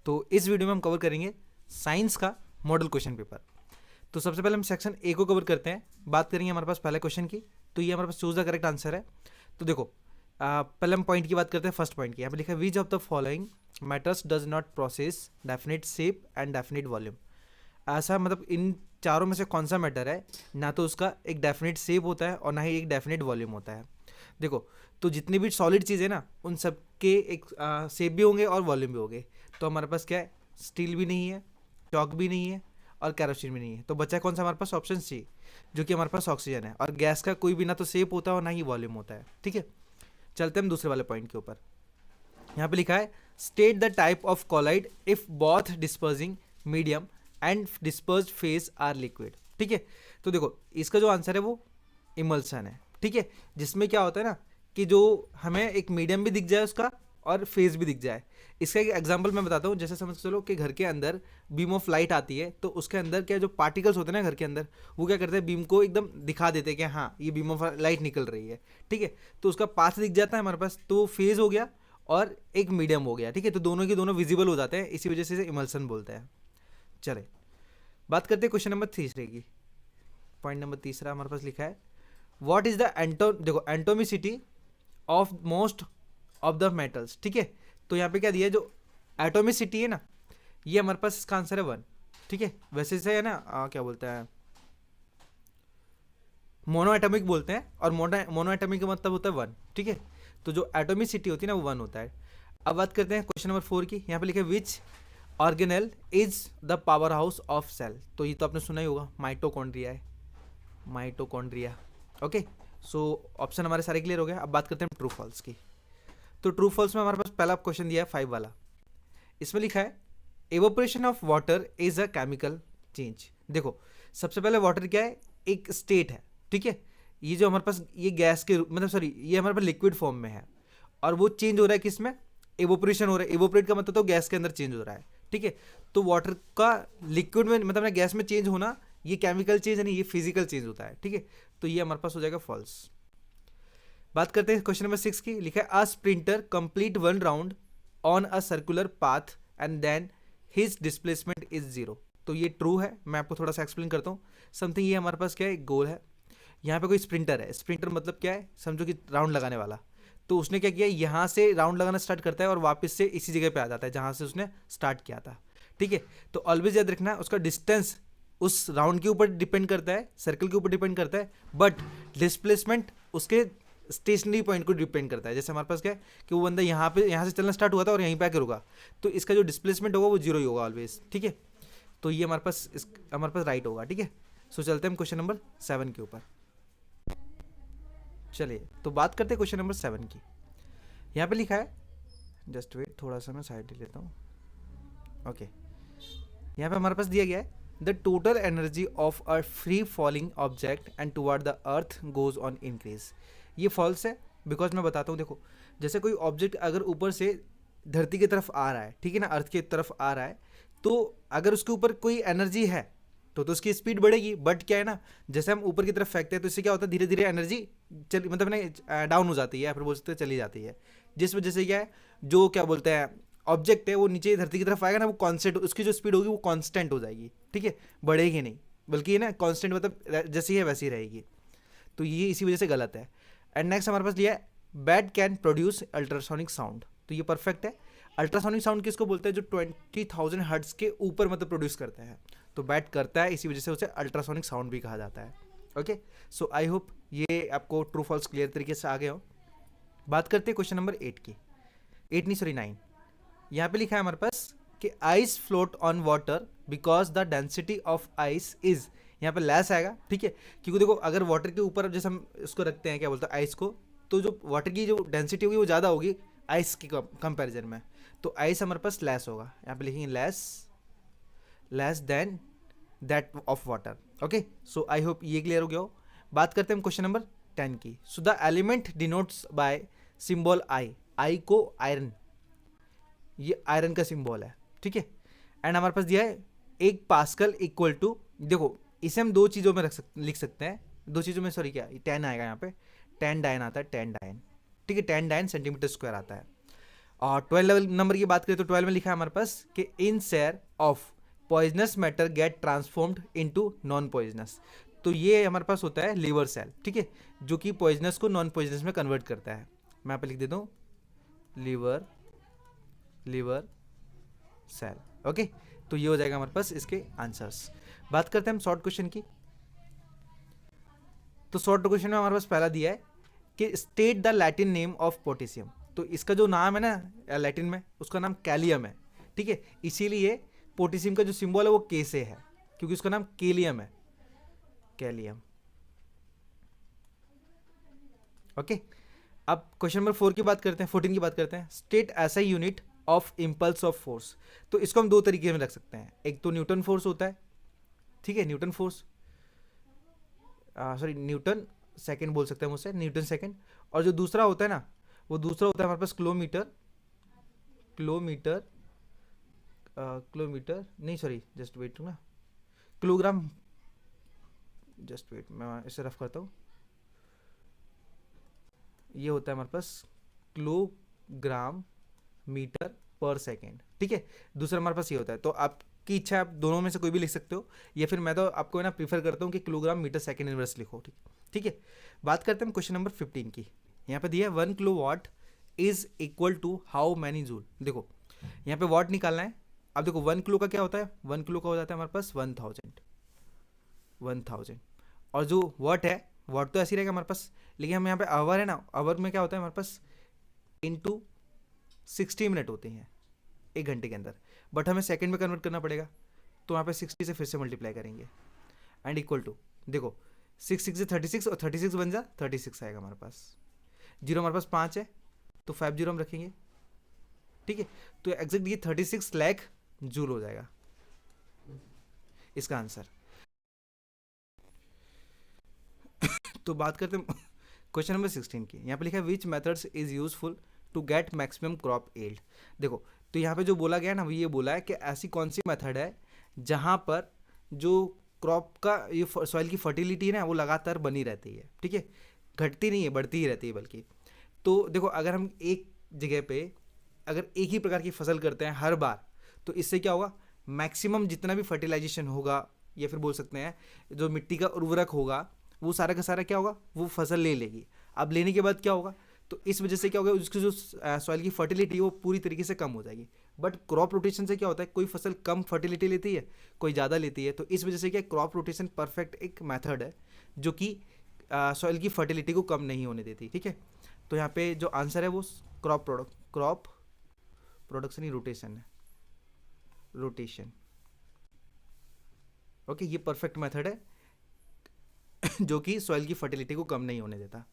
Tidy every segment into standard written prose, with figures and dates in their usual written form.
तो इस वीडियो में हम कवर करेंगे साइंस का मॉडल क्वेश्चन पेपर। तो सबसे पहले हम सेक्शन ए को कवर करते हैं, बात करेंगे हमारे पास पहले क्वेश्चन की। तो ये हमारे पास चूज द करेक्ट आंसर है। तो देखो पहले हम पॉइंट की बात करते हैं। फर्स्ट पॉइंट की यहाँ पे लिखा है which of the following matters does not process definite shape and definite volume. ऐसा मतलब इन चारों में से कौन सा मैटर है, ना तो उसका एक डेफिनेट शेप होता है और ना ही एक डेफिनेट वॉल्यूम होता है। देखो तो जितनी भी सॉलिड चीज़ें ना उन सब के एक शेप भी होंगे और वॉल्यूम भी होंगे। तो हमारे पास क्या है, स्टील भी नहीं है, चॉक भी नहीं है और कैरोसिन भी नहीं है। तो बचा कौन सा हमारे पास, ऑप्शन सी, जो कि हमारे पास ऑक्सीजन है। और गैस का कोई भी ना तो शेप होता है और ना ही वॉल्यूम होता है। ठीक है, चलते हम दूसरे वाले पॉइंट के ऊपर। यहाँ पे लिखा है state the type of colloid if both dispersing medium and dispersed phase are liquid. ठीक है, तो देखो इसका जो आंसर है वो इमल्सन है। ठीक है, जिसमें क्या होता है ना कि जो हमें एक मीडियम भी दिख जाए उसका और फेज भी दिख जाए। इसका एक एग्जांपल मैं बताता हूँ। जैसे समझ चलो कि घर के अंदर बीम ऑफ लाइट आती है, तो उसके अंदर क्या जो पार्टिकल्स होते हैं ना घर के अंदर, वो क्या करते हैं, बीम को एकदम दिखा देते हैं कि हाँ ये बीम ऑफ लाइट निकल रही है। ठीक है, तो उसका पाथ दिख जाता है हमारे पास, तो फेज हो गया और एक मीडियम हो गया। ठीक है, तो दोनों के दोनों विजिबल हो जाते हैं, इसी वजह से इसे इमल्सन बोलते हैं। चले बात करते हैं क्वेश्चन नंबर तीसरे की। पॉइंट नंबर तीसरा हमारे पास लिखा है व्हाट इज द देखो atomicity of most of the metals. ठीक है, तो यहाँ पे क्या दिया है, जो एटोमिसिटी है ना, ये हमारे पास इसका आंसर है 1। ठीक है, वैसे से है ना क्या बोलते हैं, मोनो एटॉमिक बोलते हैं, और मोनो एटॉमिक का मतलब होता है 1। ठीक है, तो जो एटोमिसिटी होती है ना वो 1 होता है। अब बात करते हैं क्वेश्चन नंबर 4 की। यहाँ पे लिखे which organelle is the power house of cell. तो ये तो आपने सुना ही होगा, माइटोकॉन्ड्रिया है, माइटोकॉन्ड्रिया। ओके, सो ऑप्शन हमारे सारे क्लियर हो गए। अब बात करते हैं ट्रू फॉल्स की। तो ट्रू फॉल्स में हमारे पास पहला क्वेश्चन दिया है 5 वाला। इसमें लिखा है evaporation of water is a chemical change. देखो सबसे पहले वाटर क्या है, एक स्टेट है। ठीक है, ये जो हमारे पास ये गैस के मतलब सॉरी ये हमारे पास लिक्विड फॉर्म में है, और वो चेंज हो रहा है किसमें, एवोपरेशन हो रहा है। एवोपरेट का मतलब तो गैस के अंदर चेंज हो रहा है। ठीक है, तो वाटर का लिक्विड में मतलब ना गैस में चेंज होना, ये केमिकल चेंज नहीं, ये फिजिकल चेंज होता है। ठीक है, तो ये हमारे पास हो जाएगा फॉल्स। बात करते हैं क्वेश्चन नंबर 6 की। लिखा है a sprinter complete 1 round on a circular path and then his displacement is 0। तो ये ट्रू है। मैं आपको थोड़ा सा एक्सप्लेन करता हूँ समथिंग। ये हमारे पास क्या है, एक गोल है, यहाँ पे कोई स्प्रिंटर है। स्प्रिंटर मतलब क्या है, समझो कि राउंड लगाने वाला। तो उसने क्या किया, यहाँ से राउंड लगाना स्टार्ट करता है और वापस से इसी जगह पे आ जाता है जहाँ से उसने स्टार्ट किया था। ठीक है, तो ऑलवेज याद रखना उसका डिस्टेंस उस राउंड के ऊपर डिपेंड करता है, सर्कल के ऊपर डिपेंड करता है, बट डिस्प्लेसमेंट उसके स्टेशनरी पॉइंट को डिपेंड करता है। जैसे हमारे पास क्या है कि वो बंदा यहाँ से चलना स्टार्ट हुआ था और यहीं पे आके रुका, तो इसका जो डिस्प्लेसमेंट होगा वो 0 ही होगा ऑलवेज। ठीक है, तो ये हमारे पास राइट होगा। ठीक है, सो चलते हैं हम क्वेश्चन नंबर 7 के ऊपर। चलिए तो बात करते हैं क्वेश्चन नंबर 7 की। यहाँ पे लिखा है, जस्ट वेट थोड़ा सा मैं साइड ले लेता हूँ। ओके, यहाँ पे हमारे पास दिया गया है the total energy of a free falling object and toward the earth goes on increase. ये फॉल्स है, बिकॉज मैं बताता हूँ। देखो जैसे कोई ऑब्जेक्ट अगर ऊपर से धरती की तरफ आ रहा है, ठीक है ना, अर्थ की तरफ आ रहा है, तो अगर उसके ऊपर कोई एनर्जी है तो उसकी स्पीड बढ़ेगी। बट क्या है ना, जैसे हम ऊपर की तरफ फेंकते हैं तो इससे क्या होता है, धीरे धीरे एनर्जी मतलब ना डाउन हो जाती है, या फिर बोल सकते हैं चली जाती है। जिस वजह से क्या है, जो क्या बोलते हैं ऑब्जेक्ट है वो नीचे धरती की तरफ आएगा ना, वो कांस्टेंट, उसकी जो स्पीड होगी वो कांस्टेंट हो जाएगी। ठीक है, बढ़ेगी नहीं, बल्कि ये ना कांस्टेंट मतलब जैसी है वैसी रहेगी। तो ये इसी वजह से गलत है। एंड नेक्स्ट हमारे पास लिया है bat can produce ultrasonic sound. तो ये परफेक्ट है। अल्ट्रासोनिक साउंड किसको बोलते हैं, जो 20,000 हर्ट्ज के ऊपर मतलब प्रोड्यूस करता है। तो बैट करता है, इसी वजह से उसे अल्ट्रासोनिक साउंड भी कहा जाता है। ओके, सो आई होप ये आपको ट्रू फॉल्स क्लियर तरीके से आ गए हो। बात करते हैं क्वेश्चन नंबर 8 की। 8 नहीं सॉरी 9। यहाँ पे लिखा है हमारे पास कि ice float on water because the density of ice is, यहाँ पे लेस आएगा। ठीक है, क्योंकि देखो अगर वाटर के ऊपर जैसे हम इसको रखते हैं क्या बोलते हैं आइस को, तो जो वाटर की जो डेंसिटी होगी वो ज़्यादा होगी आइस के कंपैरिजन में। तो आइस हमारे पास लेस होगा। यहाँ पे लिखेंगे less than that of water. Okay, so I hope ये क्लियर हो गया हो। बात करते हैं हम क्वेश्चन नंबर 10 की। So the element denotes by symbol I को आयरन, ये आयरन का सिंबल है। ठीक है, एंड हमारे पास दिया है 1 पास्कल इक्वल टू, देखो इसे हम दो चीज़ों में लिख सकते हैं, दो चीज़ों में सॉरी क्या 10 आएगा यहाँ पे, 10 डायन आता है, 10 डायन। ठीक है, 10 डायन सेंटीमीटर स्क्वायर आता है। और 12 नंबर की बात करें तो 12 में लिखा है हमारे पास कि in share of poisonous matter get transformed into non poisonous. तो ये हमारे पास होता है लीवर सेल, ठीक है, जो कि पॉइजनस को नॉन पॉइजनस में कन्वर्ट करता है। मैं यहाँ पे लिख देता हूँ लीवर सेल। ओके, तो ये हो जाएगा हमारे पास इसके आंसर्स। बात करते हैं हम शॉर्ट क्वेश्चन की। तो शॉर्ट क्वेश्चन में हमारे पास पहला दिया है कि state the Latin name of potassium. तो इसका जो नाम है ना लैटिन में, उसका नाम कैलियम है, ठीक है, इसीलिए पोटेशियम का जो सिंबल है वो के से है, क्योंकि उसका नाम केलियम है, कैलियम। ओके, अब क्वेश्चन नंबर 4 की बात करते हैं, 14 की बात करते हैं। स्टेट ऐसा unit of impulse of force. तो इसको हम दो तरीके में रख सकते हैं, एक तो न्यूटन फोर्स होता है, ठीक है, Newton force, sorry Newton second बोल सकते हैं मुझसे, न्यूटन सेकंड। और जो दूसरा होता है ना, वो दूसरा होता है हमारे पास किलोमीटर नहीं, सॉरी जस्ट वेट ना, किलोग्राम, जस्ट वेट मैं इसे रफ करता हूँ। ये होता है हमारे पास किलोग्राम मीटर पर सेकेंड, ठीक है। दूसरा हमारे पास ये होता है, तो आपकी इच्छा है, आप दोनों में से कोई भी लिख सकते हो, या फिर मैं तो आपको ना प्रीफर करता हूँ कि किलोग्राम मीटर सेकेंड इनवर्स लिखो, ठीक है। बात करते हैं क्वेश्चन नंबर 15 की। यहाँ पे दिया है 1 kilowatt is equal to how many joule. देखो यहाँ पे वाट निकालना है। अब देखो 1 किलो का क्या होता है, 1 किलो का हो जाता है हमारे पास 1000, और जो वाट है, वाट तो ऐसी रहेगा हमारे पास, लेकिन हम यहाँ पे आवर है ना, आवर में क्या होता है हमारे पास इंटू 60 मिनट होते हैं एक घंटे के अंदर, बट हमें सेकंड में कन्वर्ट करना पड़ेगा, तो यहाँ पे 60 से फिर से मल्टीप्लाई करेंगे एंड इक्वल टू, देखो 6 से 36 और 36 बन जा 36 आएगा हमारे पास। जीरो हमारे पास 5 है, तो 5 जीरो हम रखेंगे, ठीक है। तो एग्जैक्ट ये 36 लाख जूल हो जाएगा इसका आंसर। तो बात करते हैं क्वेश्चन नंबर 16 की। यहाँ पे लिखा है which methods is useful to get maximum crop yield. देखो तो यहाँ पे जो बोला गया ना, वो ये बोला है कि ऐसी कौन सी मेथड है जहाँ पर जो क्रॉप का ये सॉइल की फर्टिलिटी है ना, वो लगातार बनी रहती है, ठीक है, घटती नहीं है, बढ़ती ही रहती है बल्कि। तो देखो अगर हम एक जगह पे अगर एक ही प्रकार की फसल करते हैं हर बार, तो इससे क्या होगा, मैक्सिमम जितना भी फर्टिलाइजेशन होगा, या फिर बोल सकते हैं जो मिट्टी का उर्वरक होगा, वो सारा का सारा क्या होगा, वो फसल ले लेगी। अब लेने के बाद क्या होगा, तो इस वजह से क्या होगा, उसकी जो सॉइल की फर्टिलिटी वो पूरी तरीके से कम हो जाएगी। बट क्रॉप रोटेशन से क्या होता है, कोई फसल कम फर्टिलिटी लेती है, कोई ज़्यादा लेती है, तो इस वजह से क्या क्रॉप रोटेशन परफेक्ट एक मेथड है जो कि सॉइल की फर्टिलिटी को कम नहीं होने देती, ठीक है। तो यहाँ पे जो आंसर है वो क्रॉप प्रोडक्शन ही रोटेशन है, रोटेशन। ओके, ये परफेक्ट मेथड है जो कि सॉइल की फर्टिलिटी को कम नहीं होने देता।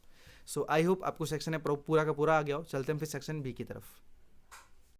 सो आई होप आपको सेक्शन है पूरा का पूरा आ गया हो। चलते हैं फिर सेक्शन बी की तरफ।